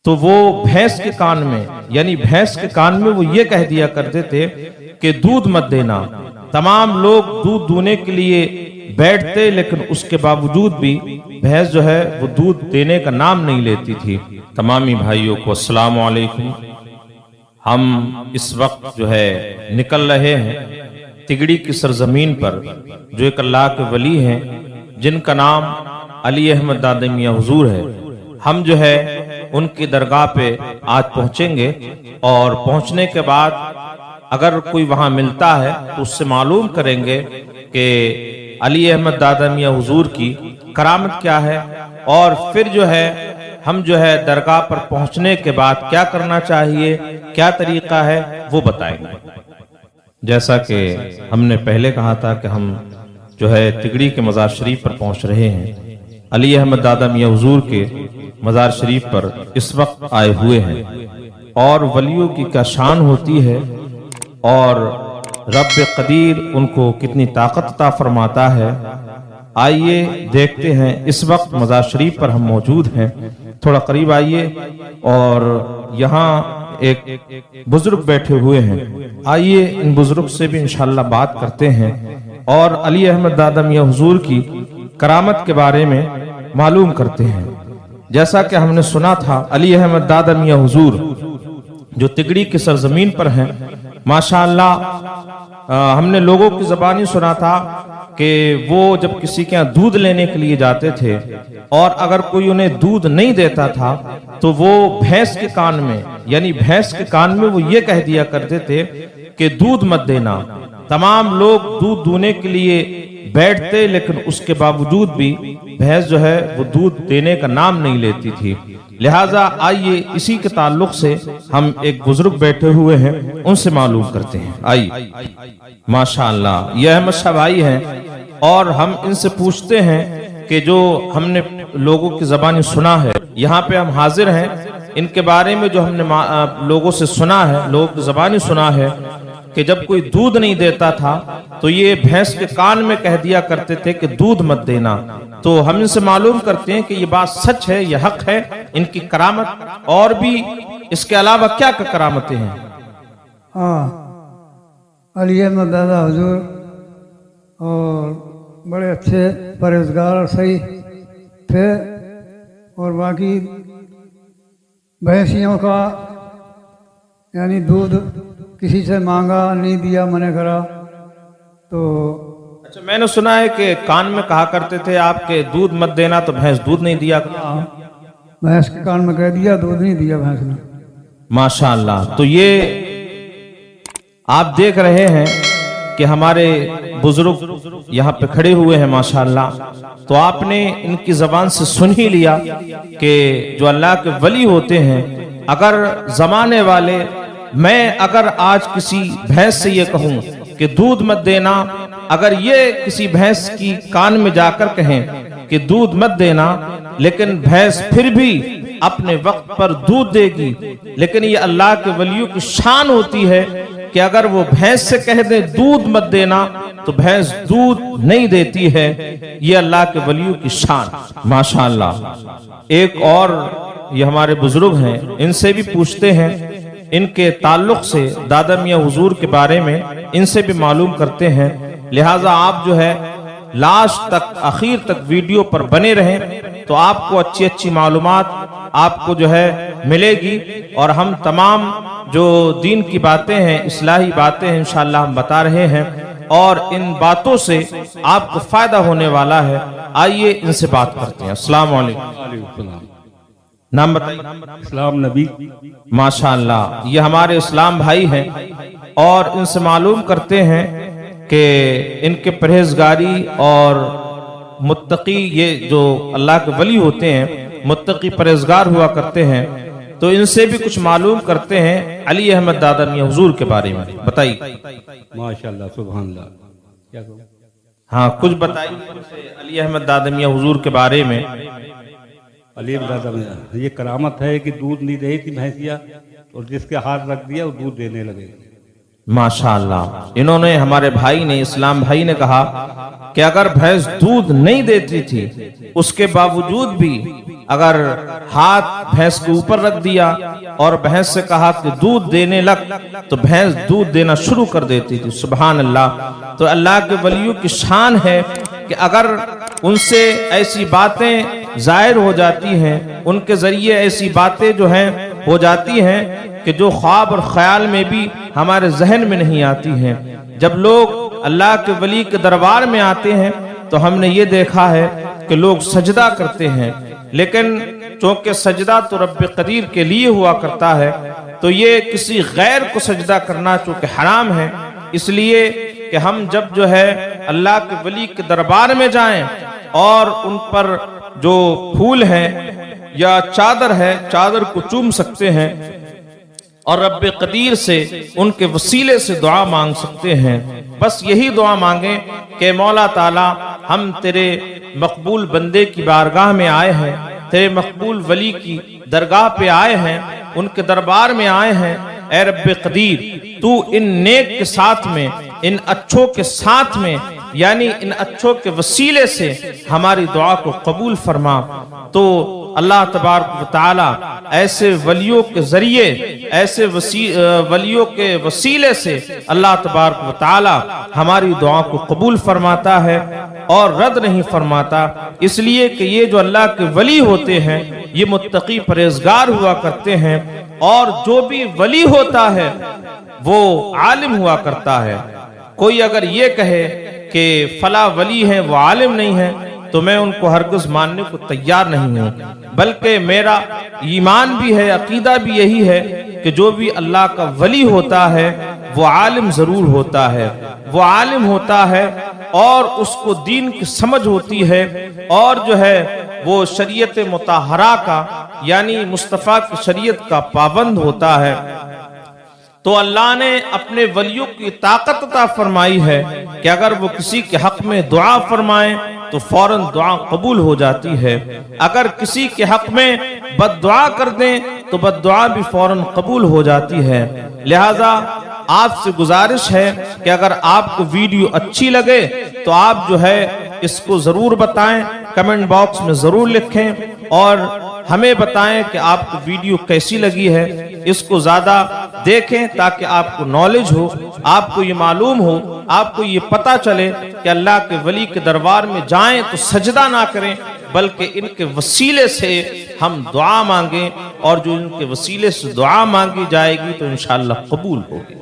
तो वो भैंस के कान में, यानी भैंस के कान में वो ये कह दिया करते थे कि दूध मत देना। तमाम लोग दूध दूने के लिए बैठते, लेकिन उसके बावजूद भी भैंस जो है वो दूध देने का नाम नहीं लेती थी। तमामी भाइयों को अस्सलाम वालेकुम। हम इस वक्त जो है निकल रहे हैं तिगड़ी की सरजमीन पर, जो एक अल्लाह के वली हैं जिनका नाम अली अहमद दादा मियां हुजूर है। हम जो है उनकी दरगाह पे आज पहुंचेंगे और पहुंचने के बाद अगर कोई वहां मिलता है तो उससे मालूम करेंगे कि अली अहमद दादा मियां हुजूर की करामत क्या है, और फिर जो है हम जो है दरगाह पर पहुंचने के बाद क्या करना चाहिए, क्या तरीका है, वो बताएंगे। जैसा कि हमने पहले कहा था कि हम जो है तिगड़ी के मज़ार शरीफ पर पहुंच रहे हैं। अली अहमद दादा मियां हुजूर के मज़ार शरीफ पर इस वक्त आए हुए हैं, और वलियों की क्या शान होती है और रब कदीर उनको कितनी ताकत अता फरमाता है। आइए देखते हैं। इस वक्त मज़ार शरीफ पर हम मौजूद हैं, थोड़ा करीब आइए, और यहाँ एक बुजुर्ग बैठे हुए हैं। आइए इन बुजुर्ग से भी इंशाअल्लाह बात करते हैं और अली अहमद दादा मियां हुजूर की करामत के बारे में मालूम करते हैं। जैसा कि हमने सुना था, अली अहमद दादा मियां हुजूर जो तिगड़ी की सरजमीन पर हैं, माशाअल्लाह हमने लोगों की ज़बानी सुना था कि वो जब किसी के यहाँ दूध लेने के लिए जाते थे और अगर कोई उन्हें दूध नहीं देता था तो वो भैंस के कान में, यानी भैंस के कान में वो ये कह दिया करते थे कि दूध मत देना। तमाम लोग दूध दूने के लिए बैठते, लेकिन उसके बावजूद भी भैंस जो है वो दूध देने का नाम नहीं लेती थी। लिहाजा आइए इसी के ताल्लुक से हम एक बुजुर्ग बैठे हुए हैं, उनसे मालूम करते हैं। आइए, माशाअल्लाह ये अहमद शाह भाई हैं, और हम इनसे पूछते हैं कि जो हमने लोगों की ज़बानी सुना है, यहाँ पे हम हाजिर हैं, इनके बारे में जो हमने लोगों से सुना है, लोगों की ज़बानी सुना है कि जब कोई दूध नहीं देता था तो ये भैंस के कान में कह दिया करते थे कि दूध मत देना। तो हम इनसे मालूम करते हैं कि ये बात सच है, ये हक है, इनकी करामत और भी इसके अलावा क्या क्या करामतें हैं। हाँ, अली अहमद दादा हुजूर और बड़े अच्छे परहेजगार और सही थे, और बाकी भैंसियों का यानी दूध किसी से मांगा नहीं दिया, मने करा तो। अच्छा, मैंने सुना है कि कान में कहा करते थे आपके दूध मत देना, तो भैंस दूध नहीं दिया। भैंस के कान में कह दिया, दूध नहीं दिया भैंस ने। माशाअल्लाह। तो ये आप देख रहे हैं कि हमारे बुजुर्ग यहाँ पे खड़े हुए हैं माशाअल्लाह, तो आपने इनकी जबान से सुन ही लिया कि जो अल्लाह के वली होते हैं, अगर जमाने वाले, मैं अगर आज किसी भैंस से ये कहूं कि दूध मत देना, अगर ये किसी भैंस की कान में जाकर कहें कि दूध मत देना, लेकिन भैंस फिर भी अपने वक्त पर दूध देगी। लेकिन ये अल्लाह के वलियों की शान होती है कि अगर वो भैंस से कह दे दूध मत देना तो भैंस दूध नहीं देती है। ये अल्लाह के वलियों की शान, माशाअल्लाह। एक और ये हमारे बुजुर्ग हैं, इनसे भी पूछते हैं, इनके ताल्लुक से दादा मियां हुजूर के बारे में इनसे भी मालूम करते हैं। लिहाजा आप जो है लास्ट तक, आखिर तक वीडियो पर बने रहें, तो आपको अच्छी अच्छी मालूमात आपको जो है मिलेगी, और हम तमाम जो दीन की बातें हैं, इस्लाही बातें हैं, इंशाअल्लाह हम बता रहे हैं, और इन बातों से आपको फायदा होने वाला है। आइए इनसे बात करते हैं। अस्सलाम वालेकुम। नाम बताइए। इस्लाम नबी। माशाअल्लाह, ये हमारे इस्लाम भाई हैं, और इनसे मालूम करते हैं कि इनके परहेजगारी और मुत्तकी, ये जो अल्लाह के वली होते हैं मुत्तकी परहेजगार हुआ करते हैं, तो इनसे भी कुछ मालूम करते हैं अली अहमद दादा मियां हुजूर के बारे में। बताइए। माशाअल्लाह, सुभान अल्लाह। क्या कहूं? हाँ, कुछ बताइए अली अहमद दादा मियां हुजूर के बारे में। अली दादा में ये करामत है कि दूध नहीं रही थी भैंसिया, और जिसके हाथ रख दिया वो दूध देने लगे। माशाअल्लाह। इन्होंने, हमारे भाई ने, इस्लाम भाई ने कहा कि अगर भैंस दूध नहीं देती थी उसके बावजूद भी अगर हाथ भैंस के ऊपर रख दिया और भैंस से कहा कि दूध देने लग, तो भैंस दूध देना शुरू कर देती थी। सुभान अल्लाह। तो अल्लाह के वलियों की शान है कि अगर उनसे ऐसी बातें जाहिर हो जाती हैं, उनके जरिए ऐसी बातें जो हैं हो जाती हैं कि जो ख्वाब और ख्याल में भी हमारे जहन में नहीं आती हैं। जब लोग अल्लाह के वली के दरबार में आते हैं तो हमने ये देखा है कि लोग सजदा करते हैं, लेकिन चूंकि सजदा तो रब्बे कदीर के लिए हुआ करता है, तो ये किसी गैर को सजदा करना चूंकि हराम है, इसलिए कि हम जब जो है अल्लाह के वली के दरबार में जाएं और उन पर जो फूल है या चादर है, चादर को चूम सकते हैं और रब्बे कदीर से उनके वसीले से दुआ मांग सकते हैं। बस यही दुआ मांगे कि मौला ताला, हम तेरे मकबूल बंदे की बारगाह में आए हैं, तेरे मकबूल वली की दरगाह पे आए हैं, उनके दरबार में आए हैं। ऐ रब्बे कदीर, तू इन नेक के साथ में, इन अच्छों के साथ में, यानी इन अच्छों के वसीले से हमारी दुआ को कबूल फरमा। तो अल्लाह तबारक व तआला ऐसे वलियों के जरिए, ऐसे वलियों के वसीले से अल्लाह तबारक व तआला हमारी दुआ को कबूल फरमाता है और रद्द नहीं फरमाता। इसलिए कि ये जो अल्लाह के वली होते हैं ये मुत्तकी परहेजगार हुआ करते हैं, और जो भी वली होता है वो आलिम हुआ करता है। कोई अगर ये कहे कि फला वली है वो आलिम नहीं है, तो मैं उनको हरगिज़ मानने को तैयार नहीं हूं, बल्कि मेरा ईमान भी है, अकीदा भी यही है कि जो भी अल्लाह का वली होता है वो आलिम जरूर होता है, वो आलिम होता है और उसको दीन की समझ होती है, और जो है वो शरीयत मुताहरा का, यानी मुस्तफ़ा की शरीयत का पाबंद होता है। तो अल्लाह ने अपने वलियों की ताकत अता फरमाई है कि अगर वो किसी के हक में दुआ फरमाएं तो फौरन दुआ कबूल हो जाती है, अगर किसी के हक में बद्दुआ कर दें तो बद्दुआ भी फौरन कबूल हो जाती है। लिहाजा आपसे गुजारिश है कि अगर आपको वीडियो अच्छी लगे तो आप जो है इसको जरूर बताएं, कमेंट बॉक्स में जरूर लिखें और हमें बताएं कि आपको वीडियो कैसी लगी है। इसको ज्यादा देखें ताकि आपको नॉलेज हो, आपको ये मालूम हो, आपको ये पता चले कि अल्लाह के वली के दरबार में जाएं तो सजदा ना करें, बल्कि इनके वसीले से हम दुआ मांगें, और जो इनके वसीले से दुआ मांगी जाएगी तो इंशाअल्लाह कबूल होगी।